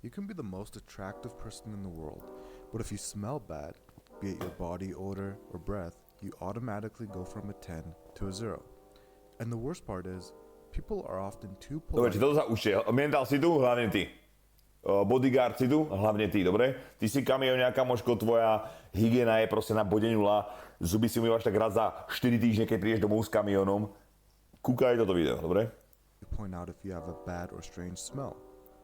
You can be the most attractive person in the world, but if you smell bad, be it your body odor or breath, you automatically go from a 10 to a 0. And the worst part is, people are often too Dobre, polite. či toto sa ušte. Mental si tu, hlavne ty. Bodyguard si tu, hlavne ty, dobre? Ty si kamioňa, kamoško, tvoja hygiena je proste na bode nula. Zuby si umývaš tak raz za 4 týždne, keď prídeš domov s kamionom. Kúkaj toto video, dobre? Point out if you have a bad or strange smell.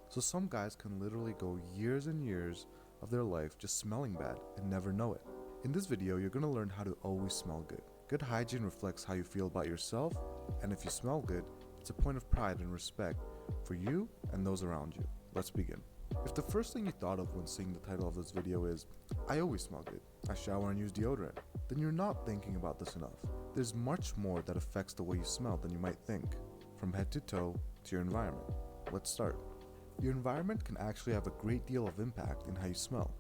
So some guys can literally go years and years of their life just smelling bad and never know it. In this video, you're going to learn how to always smell good. Good hygiene reflects how you feel about yourself, and if you smell good, it's a point of pride and respect for you and those around you. Let's begin. If the first thing you thought of when seeing the title of this video is, I always smell good, I shower and use deodorant, then you're not thinking about this enough. There's much more that affects the way you smell than you might think, from head to toe to your environment. Let's start. Your environment can actually have a great deal of impact in how you smell,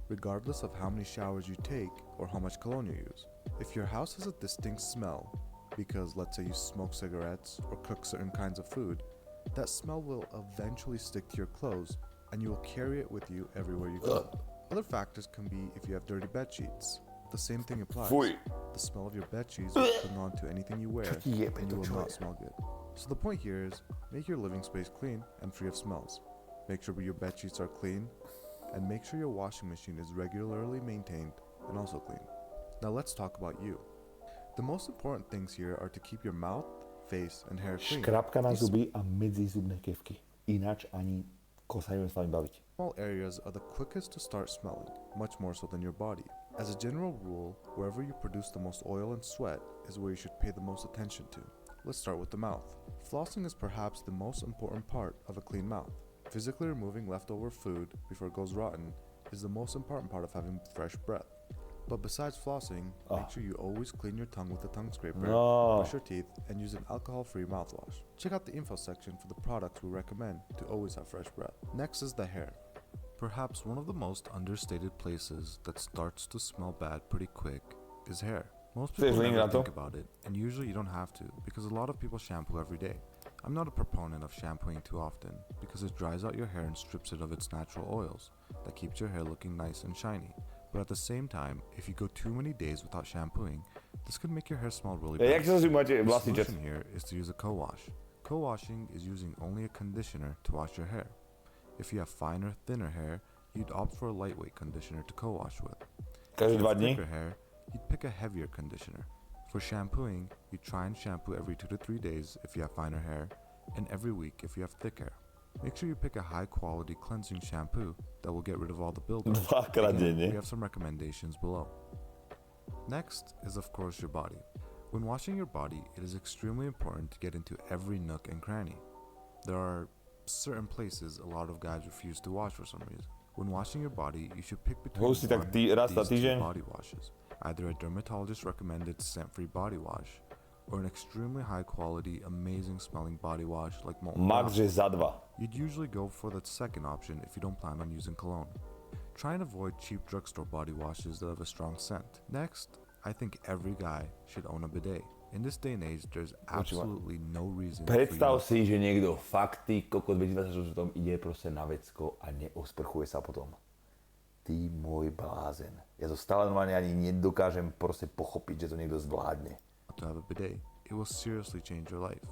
regardless of how many showers you take or how much cologne you use. If your house has a distinct smell, because let's say you smoke cigarettes or cook certain kinds of food, that smell will eventually stick to your clothes and you will carry it with you everywhere you go. Other factors can be if you have dirty bed sheets. The same thing applies. Fuj. The smell of your bed sheets will cling on to anything you wear and you will not smell good. So the point here is, make your living space clean and free of smells. Make sure your bed sheets are clean, and make sure your washing machine is regularly maintained and also clean. Now let's talk about you. The most important things here are to keep your mouth, face, and hair clean. Škrabka na zuby a medzizubné kevky. Ináč ani kosa neviem s vami baviť. Small areas are the quickest to start smelling, much more so than your body. As a general rule, wherever you produce the most oil and sweat is where you should pay the most attention to. Let's start with the mouth. Flossing is perhaps the most important part of a clean mouth. Physically removing leftover food before it goes rotten is the most important part of having fresh breath. But besides flossing, make sure you always clean your tongue with a tongue scraper, brush your teeth, and use an alcohol-free mouthwash. Check out the info section for the products we recommend to always have fresh breath. Next is the hair. Perhaps one of the most understated places that starts to smell bad pretty quick is hair. Most people never think about it, and usually you don't have to, because a lot of people shampoo every day. I'm not a proponent of shampooing too often, because it dries out your hair and strips it of its natural oils that keeps your hair looking nice and shiny. But at the same time, if you go too many days without shampooing, this could make your hair smell really bad. The solution here is to use a co-wash. Co-washing is using only a conditioner to wash your hair. If you have finer, thinner hair, you'd opt for a lightweight conditioner to co-wash with. If you have thicker hair, you'd pick a heavier conditioner. For shampooing, you try and shampoo every 2 to 3 days if you have finer hair, and every week if you have thick hair. Make sure you pick a high-quality cleansing shampoo that will get rid of all the buildup. Again, we have some recommendations below. Next is of course your body. When washing your body, it is extremely important to get into every nook and cranny. There are certain places a lot of guys refuse to wash for some reason. When washing your body, you should pick between these two body washes. Either a dermatologist recommended scent-free body wash or an extremely high quality, amazing smelling body wash like Molten Brown. You'd usually go for the second option if you don't plan on using cologne. Try and avoid cheap drugstore body washes that have a strong scent. Next, I think every guy should own a bidet. In this day and age, there's absolutely no reason. Predstav si, že niekto fakt ty kokot 2024 ide proste na vecko a neosprchuje sa potom. Ty môj blázen. Ja to stále normálne ani nedokážem proste pochopiť, že to niekto zvládne. To have a bidet, it will seriously change your life.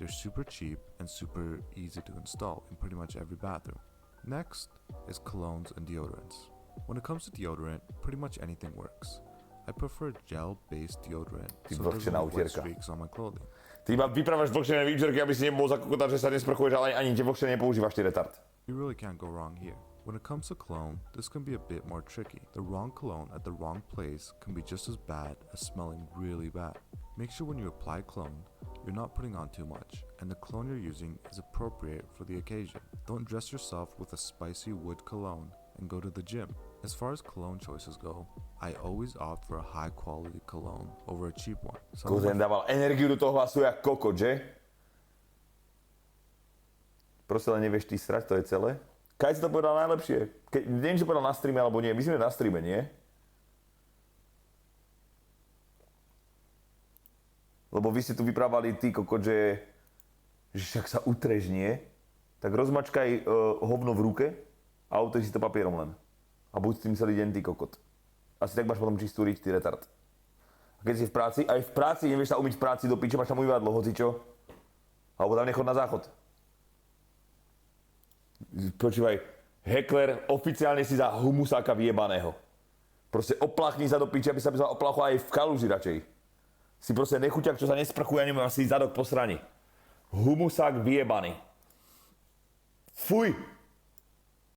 They're super cheap and super easy to install in pretty much every bathroom. Next is colognes and deodorants. When it comes to deodorant, pretty much anything works. I prefer gel-based deodorant, so there's no wet streaks on my clothing. Ty iba vyprávaš vlhčené výčerky, aby si nebol zakokotať, že sa nesprchuješ, ale ani tie vlhčené nepoužívaš, ty retard. You really can't go wrong here. When it comes to cologne, this can be a bit more tricky. The wrong cologne at the wrong place can be just as bad as smelling really bad. Make sure when you apply cologne, you're not putting on too much, and the cologne you're using is appropriate for the occasion. Don't dress yourself with a spicy wood cologne and go to the gym. As far as cologne choices go, I always opt for a high quality cologne over a cheap one. Kozen dával energiu do toho hlasu jak kokot, že? Proste len nevieš ty srať, to je celé. Kaj si to povedal najlepšie? Neviem, či povedal na streame alebo nie. Myslím, že na streame, nie? Lebo vy ste tu vyprávali ty kokot, že však sa utreš, nie? Tak rozmačkaj hovno v ruke A utečí si to papierom len. A buď s tým celý deň, ty kokot. Asi tak máš potom čistú riť, ty retard. A keď si v práci, aj v práci nevieš sa umyť v práci do piče, máš tam umývadlo, hocičo. Alebo tam nechod na záchod. Počúvaj, hekler, oficiálne si za humusáka vyjebaného. Proste opláchni sa do piče, aby sa opláchol aj v kaluži radšej. Si proste nechuťak, čo sa nesprchuje, nemá si zadok po strani. Humusák vyjebaný. Fuj!